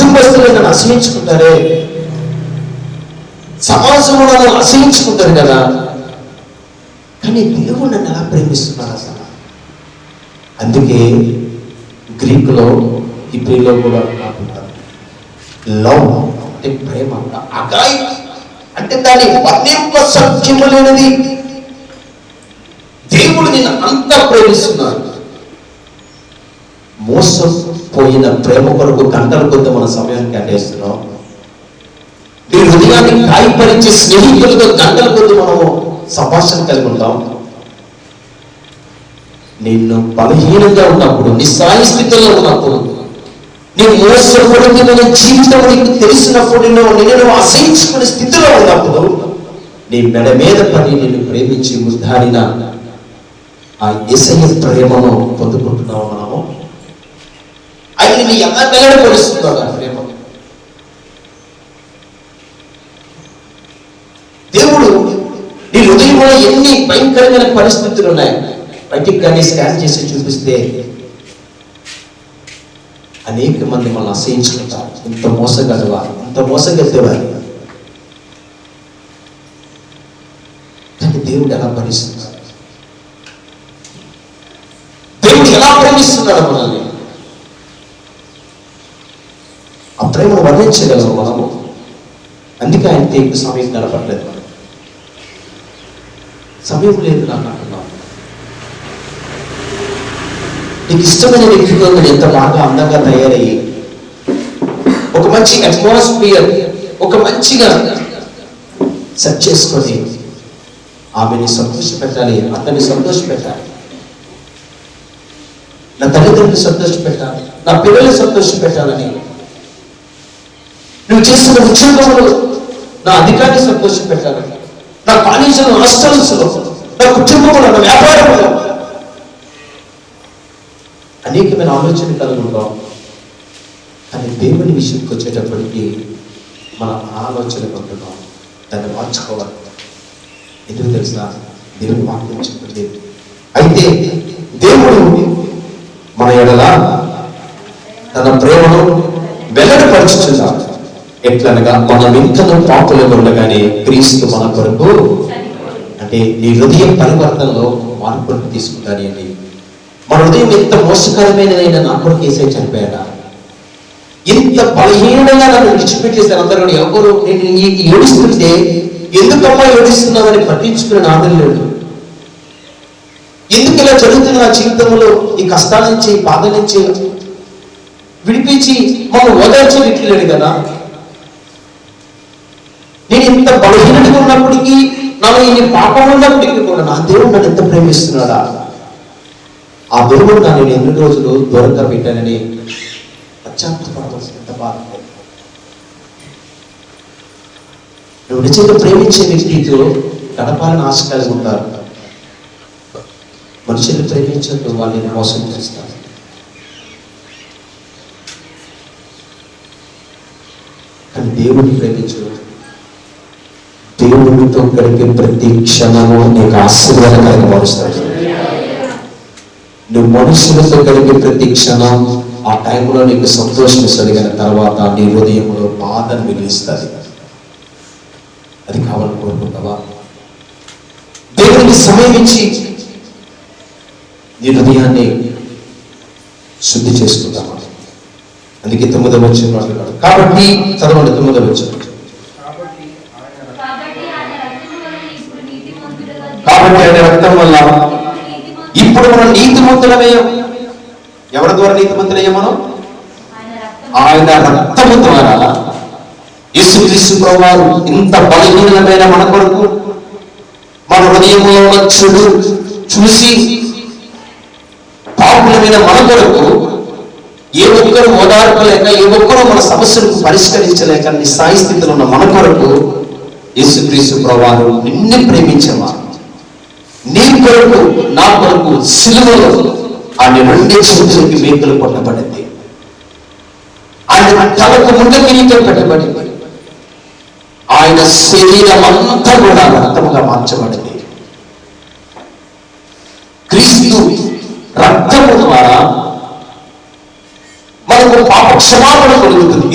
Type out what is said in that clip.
కుటుంబస్తులు నన్ను అసహించుకుంటారే, సమాజంలో నన్ను అసహించుకుంటారు కదా, కానీ దేవుడు నన్ను ఎలా ప్రేమిస్తున్నారు అసలు. అందుకే గ్రీకులో హిబ్రీలో కూడా లవ్ అంటే ప్రేమ, అగాయి అంటే దాని వర్ణింప సత్యము లేనిది. దేవుడు నిన్ను అంతా ప్రేమిస్తున్నాడు. మోసపోయిన ప్రేమ కొరకు గంటల కొద్ది మన సమయాన్ని కేటాయిస్తున్నాం. నీ హృదయాన్ని గాయపరిచే స్నేహితులతో గంటల కొద్ది మనము సంభాషణ కలిగి ఉంటాం. నిన్ను బలహీనంగా ఉన్నప్పుడు, నిస్సాయ స్థితిలో ఉన్నప్పుడు, నీ మోసపడుతున్న జీవితం నీకు తెలిసినప్పుడు, నిన్ను అసహించుకునే స్థితిలో ఉన్నప్పుడు, నీ మెడ మీద పడి నిన్ను ప్రేమించి ముద్దాడిన ఆ యేసయ్య ప్రేమను పొందుకుంటున్నావు మనము. ఆయన నీ ఎలా వెల్లడిపరుస్తున్నావు ఆ ప్రేమ. దేవుడు నీ హృదయంలో ఎన్ని భయంకరమైన పరిస్థితులు ఉన్నాయి బయటికి కానీ స్కాన్ చేసి చూపిస్తే అనేక మంది మనల్ని అసహించుకుంటారు. ఇంత మోసగలవా, ఇంత మోసగలిగేవారు. కానీ దేవుడు ఎలా భరిస్తున్నాడు, దేవుడు ఎలా ప్రేమిస్తున్నాడు మనల్ని. ఆ ప్రేమను వర్ణించగలము మనము. అందుకే ఆయనకి ఎక్కువ సమయం గడపట్లేదు. సమయం లేదు నాకు అంటున్నాను. నీకు ఇష్టమైన వ్యక్తితో ఎంత బాగా అందంగా తయారయ్యి, ఒక మంచి అట్మాస్ఫియర్, ఒక మంచిగా సెట్ చేసుకొని ఆమెని సంతోషపెట్టాలి, అతన్ని సంతోషపెట్టాలి, నా తల్లిదండ్రులు సంతోషపెట్టాలి, నా పిల్లల్ని సంతోషపెట్టాలని, నువ్వు చేసిన ఉద్యోగంలో నా అధికారిని సంతోషపెట్టాలని, నా కాలేజీలో, హాస్టల్స్లో, నా కుటుంబంలో, నా వ్యాపారంలో అనేకమైన ఆలోచన కలిగి ఉంటాం. కానీ దేవుని విషయంకి వచ్చేటప్పటికి మన ఆలోచన ఉంటున్నాం. దాన్ని మార్చుకోవాలి. ఎందుకు తెలుసా? దేవుని వాక్యం చెప్తుంది. అయితే దేవుడు మన ఎడల తన ప్రేమను వెల్లడిపరుచుచున్నాడు. ఎట్లనగా మనం ఇంకనూ పాపులుగా ఉండగానే క్రీస్తు మన కొరకు, అంటే నీ హృదయ పరివర్తనలో మార్పును తీసుకుంటాను అండి. మన హృదయం ఎంత మోసకరమైన నా కొరకు యేసయ్య చనిపోయాడా, ఇంత బలహీనంగా నన్ను విడిచిపెట్టేశారు అందరూ. ఎవరు నేను ఏడుస్తుంటే ఎందుకమ్మా ఏడుస్తున్నామని పట్టించుకునే నాదం లేదు. ఎందుకు ఇలా జరుగుతున్న నా జీవితంలో ఈ కష్టాల నుంచి, బాధ నుంచి విడిపించి మమ్మల్ని ఓదార్చలేడు కదా. నేను ఇంత బలహీనతగా ఉన్నప్పటికీ, నాలో ఇన్ని పాపం ఉన్నప్పటికీ కూడా నా దేవుడు నన్ను ఎంత ప్రేమిస్తున్నాడా, ఆ దేవుడు నన్ను నేను ఎన్ని రోజులు దూరంగా పెట్టానని పశ్చాత్తాపడవలసినంత బాధ. నువ్వు నిజంగా ప్రేమించే వ్యక్తితో గడపాలని ఆశ కలిగి ఉంటారు. మనుషులు ప్రేమించడం వాళ్ళని మోసం చేస్తారు. కానీ దేవుడిని ప్రేమించడం, దేవుడితో గడిపే ప్రతి క్షణము నీకు ఆశీర్వాదకరంగా మారుస్తాడు. నువ్వు మనుషులతో గడిపే ప్రతి క్షణం ఆ టైంలో నీకు సంతోషం ఇస్తుంది, కానీ తర్వాత నీ హృదయంలో బాధను మిగిలిస్తుంది. అది కావాలని కోరుకుంటావా? దేవుడికి సమయం ఇచ్చి నీ హృదయాన్ని శుద్ధి చేసుకుంటావా? అందుకే 9వ వచనం మాట్లాడాడు. కాబట్టి చదవండి 9వ వచనం. కాబట్టి ఆయన రక్తం వల్ల ఇప్పుడు మనం నీతిమంతులమయ్యాం. ఎవరి ద్వారా నీతిమంతులయ్యాం మనం? ఆయన రక్తము ద్వారా. యేసుక్రీస్తు ప్రభువారు ఇంత బలహీనమైన మన కొరకు, మన హృదయంలో చెడు చూసి పాపులమైన మన కొరకు ఏ ఒక్కరు ఓదార్పలేక, ఏ ఒక్కరు మన సమస్యలకు పరిష్కరించలేక నిస్సాయ స్థితిలో ఉన్న మన కొరకు యేసుక్రీస్తు ప్రభువారు నిన్ను ప్రేమించేవారు. నీ కొరకు, నా కొరకు సిలువలో ఆయన 2 చేతులకి మేకులు కొట్టబడింది. ఆయన తలకు ముందు కిరీటం పెట్టబడింది. ఆయన శరీరం అంతా కూడా రక్తముగా మార్చబడింది. క్రీస్తు రక్తము ద్వారా మనకు పాప క్షమాపణ కలుగుతుంది.